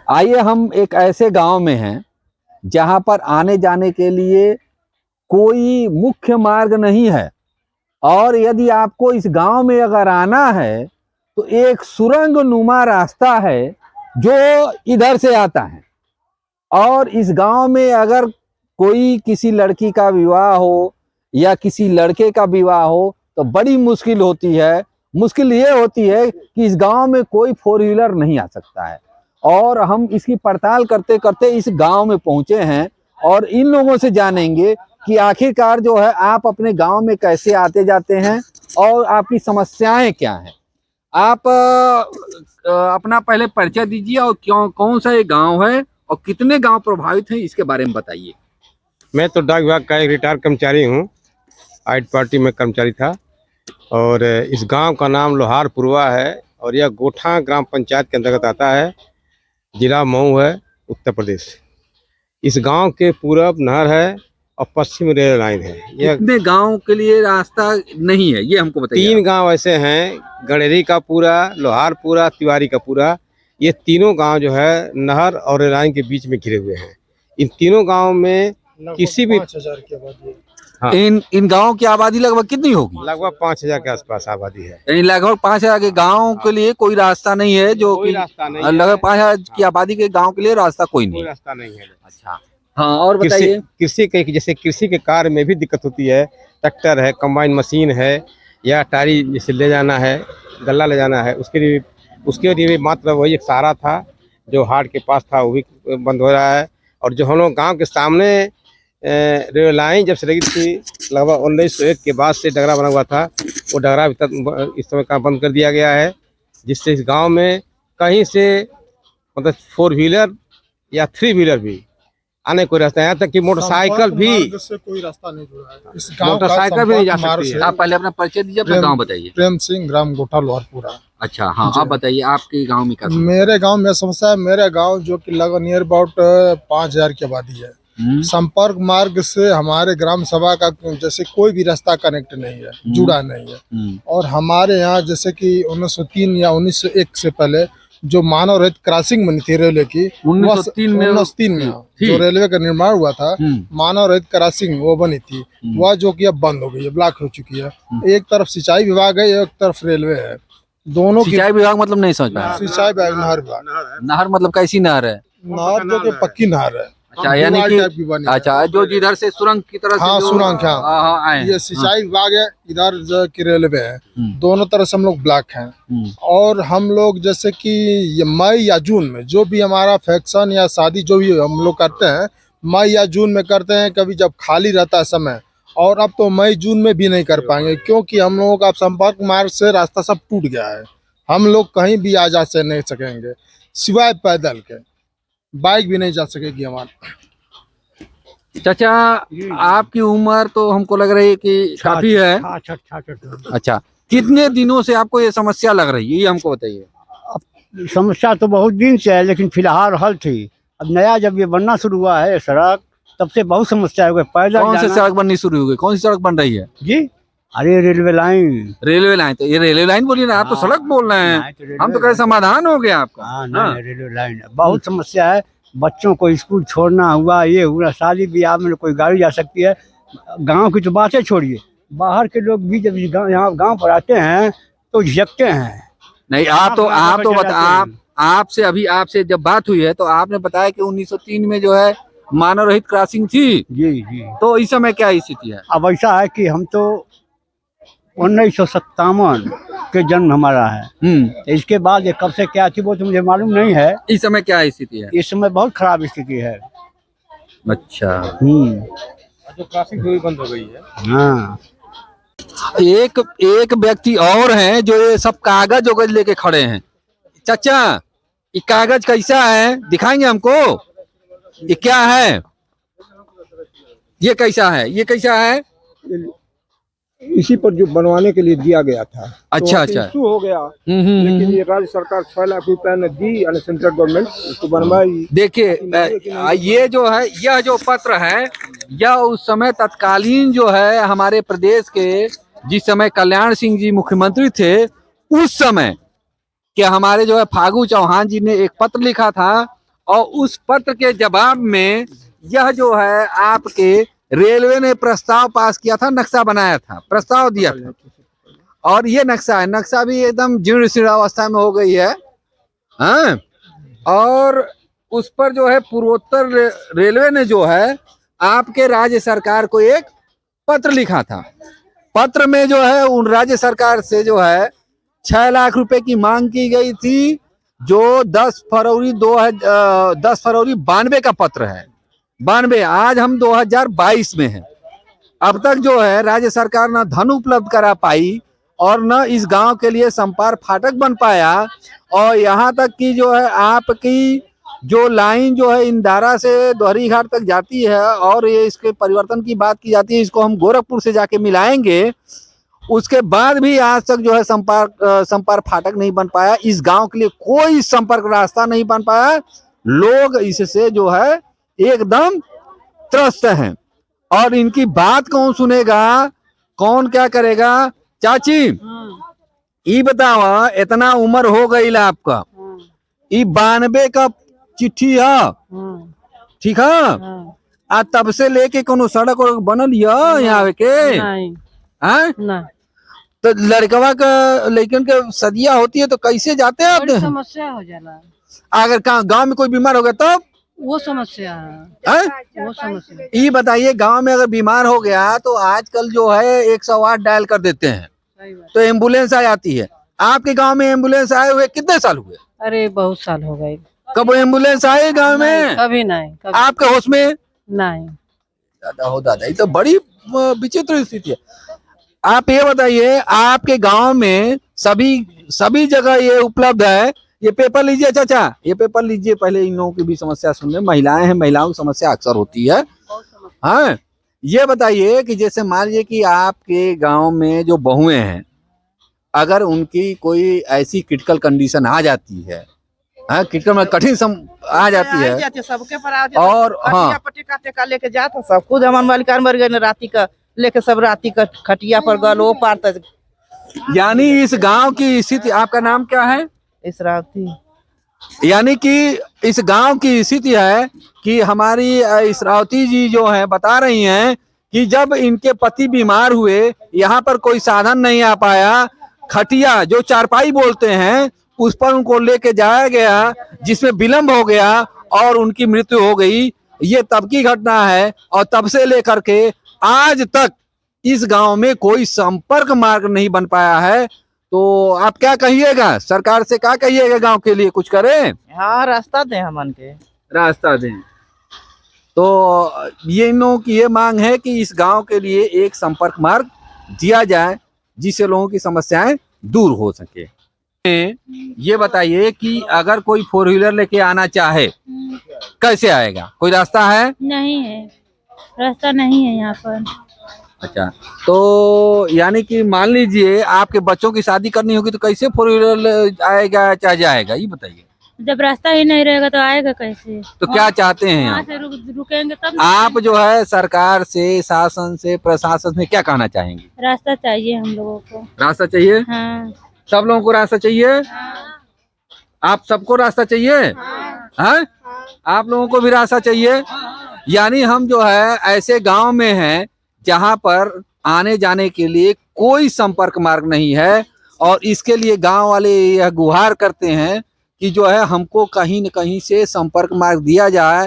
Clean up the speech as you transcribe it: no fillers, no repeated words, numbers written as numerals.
आइए हम एक ऐसे गांव में हैं जहां पर आने जाने के लिए कोई मुख्य मार्ग नहीं है, और यदि आपको इस गांव में अगर आना है तो एक सुरंग नुमा रास्ता है जो इधर से आता है। और इस गांव में अगर कोई किसी लड़की का विवाह हो या किसी लड़के का विवाह हो तो बड़ी मुश्किल होती है। मुश्किल ये होती है कि इस गांव में कोई 4 व्हीलर नहीं आ सकता है। और हम इसकी पड़ताल करते करते इस गांव में पहुंचे हैं और इन लोगों से जानेंगे कि आखिरकार जो है आप अपने गांव में कैसे आते जाते हैं और आपकी समस्याएं क्या हैं। आप अपना पहले परिचय दीजिए और क्यों, कौन सा ये गांव है और कितने गांव प्रभावित हैं, इसके बारे में बताइए। मैं तो डाक विभाग का एक रिटायर्ड कर्मचारी हूँ। आइट पार्टी में कर्मचारी था और इस गांव का नाम लोहारपुरवा है और यह गोठा ग्राम पंचायत के अंतर्गत आता है। जिला मऊ है, उत्तर प्रदेश। इस गांव के पूरब नहर है और पश्चिम रेल लाइन है। यह कितने गांव के लिए रास्ता नहीं है ये हमको बताइए। 3 गांव ऐसे हैं, गणेरी का पूरा, लोहारपुरा, तिवारी का पूरा। ये तीनों गांव जो है नहर और रेल लाइन के बीच में घिरे हुए हैं। इन तीनों गांव में किसी भी 5000 की आबादी है। हाँ। इन गांव की आबादी लगभग कितनी होगी? लगभग 5000 के आसपास आबादी है। यानी लगभग 5000 के गांव के लिए कोई रास्ता नहीं है, जो कोई कि रास्ता नहीं है। लगभग 5000 की आबादी के गांव के लिए रास्ता कोई नहीं। कोई रास्ता नहीं है। अच्छा, हाँ, और बताइए। कृषि के जैसे कृषि के कार्य में भी दिक्कत होती है। ट्रैक्टर है, कंबाइन मशीन है या टारी जैसे ले जाना है, गल्ला ले जाना है, उसके लिए भी मात्र वही एक सहारा था जो हाट के पास था, वो भी बंद हो रहा है। और जो हम लोग गाँव के सामने रेल लाइन जब से लगी थी लगभग 1901 के बाद से डगरा बना हुआ था, वो डगरा इस समय का बंद कर दिया गया है, जिससे इस गांव में कहीं से मतलब 4 व्हीलर या 3 व्हीलर भी आने कोई रास्ता, यहाँ तक कि मोटरसाइकिल भी से कोई रास्ता नहीं जुड़ा है। इस मोटरसाइकिल भी नहीं जा सकती है। आप पहले अपना परिचय दीजिए, अपना गांव बताइए। प्रेम सिंह, ग्राम गोठा, लोहारपुरा। अच्छा, हाँ, आप बताइए आपके गांव में क्या मेरे गांव में समस्या है। मेरे गांव जो कि लगभग नियर अबाउट 5000 की आबादी है। संपर्क मार्ग से हमारे ग्राम सभा का जैसे कोई भी रास्ता कनेक्ट नहीं है, जुड़ा नहीं है। और हमारे यहाँ जैसे कि 1903 या 1901 से पहले जो मानव रहित क्रॉसिंग बनी थी रेलवे की, 1903 में जो रेलवे का निर्माण हुआ था, मानव रहित क्रॉसिंग वो बनी थी, वह जो कि अब बंद हो गई है, ब्लॉक हो चुकी है। एक तरफ सिंचाई विभाग है, एक तरफ रेलवे है। दोनों की सिंचाई विभाग मतलब नहीं समझ पाया। सिंचाई विभाग नहर विभाग। नहर मतलब कैसी नहर है? नहर जो कि पक्की नहर है। अच्छा, यानी कि अच्छा, जो जिधर से सुरंग की तरह से हाँ, सुरंग, हाँ, ये सिंचाई विभाग है, इधर जो कि रेलवे है। दोनों तरह से हम लोग ब्लॉक हैं। और हम लोग जैसे कि ये मई या जून में जो भी हमारा फंक्शन या शादी जो भी हम लोग करते हैं, मई या जून में करते हैं, कभी जब खाली रहता है समय। और अब तो मई जून में भी नहीं कर पाएंगे क्योंकि हम लोगों का संपर्क मार्ग से रास्ता सब टूट गया है। हम लोग कहीं भी आ जा से नहीं सकेंगे सिवाय पैदल के, बाइक भी नहीं जा सकेगी हमारा। चाचा, आपकी उम्र तो हमको लग रही है कि काफी है। अच्छा, कितने दिनों से आपको ये समस्या लग रही है, ये हमको बताइए। समस्या तो बहुत दिन से है, लेकिन फिलहाल हल थी। अब नया जब ये बनना शुरू हुआ है सड़क, तब से बहुत समस्या हो गई। पैदल कौन से सड़क बननी शुरू हो गई? कौन सी सड़क बन रही है जी? अरे रेलवे लाइन। Railway line? तो ये रेलवे लाइन बोलिए ना, आप तो सड़क बोल रहे हैं। हम तो कहे समाधान हो गया आपका। हाँ, रेलवे लाइन बहुत समस्या है। बच्चों को स्कूल छोड़ना हुआ, ये हुआ, शादी ब्याह में कोई गाड़ी जा सकती है। गांव की तो बातें छोड़िए, बाहर के लोग भी जब यहाँ गांव पर आते हैं तो झिझकते हैं। नहीं, आपसे जब बात हुई है तो आपने बताया कि 1903 में जो है मानव रहित क्रॉसिंग थी। जी जी। तो इस समय क्या स्थिति है? अब ऐसा है कि हम तो 1957 के जन्म हमारा है। इसके बाद ये कब से क्या थी वो तो मुझे मालूम नहीं है। इस समय क्या स्थिति है? इस समय बहुत खराब स्थिति है। अच्छा, जो क्रॉसिंग भी बंद हो गई है। हाँ, एक व्यक्ति और हैं जो ये सब कागज वगज लेके खड़े हैं। चाचा, ये कागज कैसा है, दिखाएंगे हमको? ये क्या है? ये कैसा है? ये कैसा है? इसी पर जो बनवाने के लिए दिया गया था। अच्छा, तो अच्छा, इशू हो गया। लेकिन ये राज्य सरकार 6 लाख रुपए ने दी, यानी सेंट्रल गवर्नमेंट इसको बनवाई। देखिए, ये जो है, यह जो पत्र है, यह उस समय तत्कालीन जो है हमारे प्रदेश के, जिस समय कल्याण सिंह जी मुख्यमंत्री थे, उस समय के हमारे जो है फागू चौहान जी ने एक पत्र लिखा था और उस पत्र के जवाब में यह जो है आपके रेलवे ने प्रस्ताव पास किया था, नक्शा बनाया था, प्रस्ताव दिया था, और ये नक्शा है, नक्शा भी एकदम जीर्ण शीर्ण अवस्था में हो गई है। हाँ, और उस पर जो है पूर्वोत्तर रेलवे ने जो है आपके राज्य सरकार को एक पत्र लिखा था। पत्र में जो है उन राज्य सरकार से जो है 6 लाख रुपए की मांग की गई थी, जो 10 फरवरी 92 का पत्र है। 92, आज हम 2022 में हैं। अब तक जो है राज्य सरकार न धन उपलब्ध करा पाई और न इस गांव के लिए संपर्क फाटक बन पाया, और यहाँ तक कि जो है आपकी जो लाइन जो है इंदारा से दोहरी घाट तक जाती है, और ये इसके परिवर्तन की बात की जाती है, इसको हम गोरखपुर से जाके मिलाएंगे, उसके बाद भी आज तक जो है संपर्क फाटक नहीं बन पाया। इस गांव के लिए कोई संपर्क रास्ता नहीं बन पाया। लोग इससे जो है एकदम त्रस्त हैं, और इनकी बात कौन सुनेगा, कौन क्या करेगा। चाची ये बताओ, इतना उम्र हो गई आपका, ये 92 का चिट्ठी है, ठीक है, आ तब से लेके कोनो सड़क और बनल यहाँ के हैं? तो लड़कवा का लड़कन के सदिया होती है तो कैसे जाते हैं आप? समस्या हो जाला। अगर गांव में कोई बीमार हो गया तब वो समस्या है, वो समस्या। ये बताइए, गांव में अगर बीमार हो गया तो आजकल जो है 108 डायल कर देते हैं, तो एम्बुलेंस आ जाती है। आपके गांव में एम्बुलेंस आए हुए कितने साल हुए? अरे बहुत साल हो गए। कब एम्बुलेंस आए गांव में? कभी नहीं, कभी आपके होश में नहीं। दादा हो दादा, ये तो बड़ी विचित्र स्थिति है। आप ये बताइए, आपके गांव में सभी जगह ये उपलब्ध है? ये पेपर लीजिए चाचा, ये पेपर लीजिए, पहले इन लोगों की भी समस्या सुन ले। महिलाएं हैं, महिलाओं की समस्या अक्सर होती है। हाँ, ये बताइए कि जैसे मान लीजिए कि आपके गांव में जो बहुएं हैं, अगर उनकी कोई ऐसी क्रिटिकल कंडीशन आ जाती है, हाँ, क्रिटिकल में कठिन आ जाती है, सबके पर और हाँ टेका लेके जाता सब। खुद हमारे मालिकान मर गए राती का लेके, सब राती का खटिया पर गल वो पार तक। यानी इस गांव की स्थिति, आपका नाम क्या है? इसरावती। यानी कि इस गांव की स्थिति है कि हमारी इसरावती जी जो है बता रही हैं कि जब इनके पति बीमार हुए, यहाँ पर कोई साधन नहीं आ पाया, खटिया जो चारपाई बोलते हैं उस पर उनको लेके जाया गया, जिसमें विलंब हो गया और उनकी मृत्यु हो गई। ये तब की घटना है, और तब से लेकर के आज तक इस गांव में कोई संपर्क मार्ग नहीं बन पाया है। तो आप क्या कहिएगा, सरकार से क्या कहिएगा, गांव के लिए कुछ करें? हाँ, रास्ता दे हमन के, रास्ता दें। तो ये इन लोगों की ये मांग है कि इस गांव के लिए एक संपर्क मार्ग दिया जाए, जिससे लोगों की समस्याएं दूर हो सके। ये बताइए कि अगर कोई 4 व्हीलर लेके आना चाहे कैसे आएगा? कोई रास्ता है? नहीं है, रास्ता नहीं है यहाँ पर। अच्छा, तो यानी कि मान लीजिए आपके बच्चों की शादी करनी होगी तो कैसे 4 व्हीलर आएगा चाहे जाएगा, ये बताइए। जब रास्ता ही नहीं रहेगा तो आएगा कैसे? तो क्या चाहते हैं वहाँ आप? से रुकेंगे तब ना। आप जो है सरकार से, शासन से, प्रशासन से क्या कहना चाहेंगे? रास्ता चाहिए हम लोगों को। रास्ता चाहिए? हाँ। सब लोगों को रास्ता चाहिए? आप सबको रास्ता चाहिए? हाँ? आप लोगों को भी रास्ता चाहिए? यानी हम जो है ऐसे गांव में हैं जहां पर आने जाने के लिए कोई संपर्क मार्ग नहीं है, और इसके लिए गांव वाले यह गुहार करते हैं कि जो है हमको कहीं न कहीं से संपर्क मार्ग दिया जाए।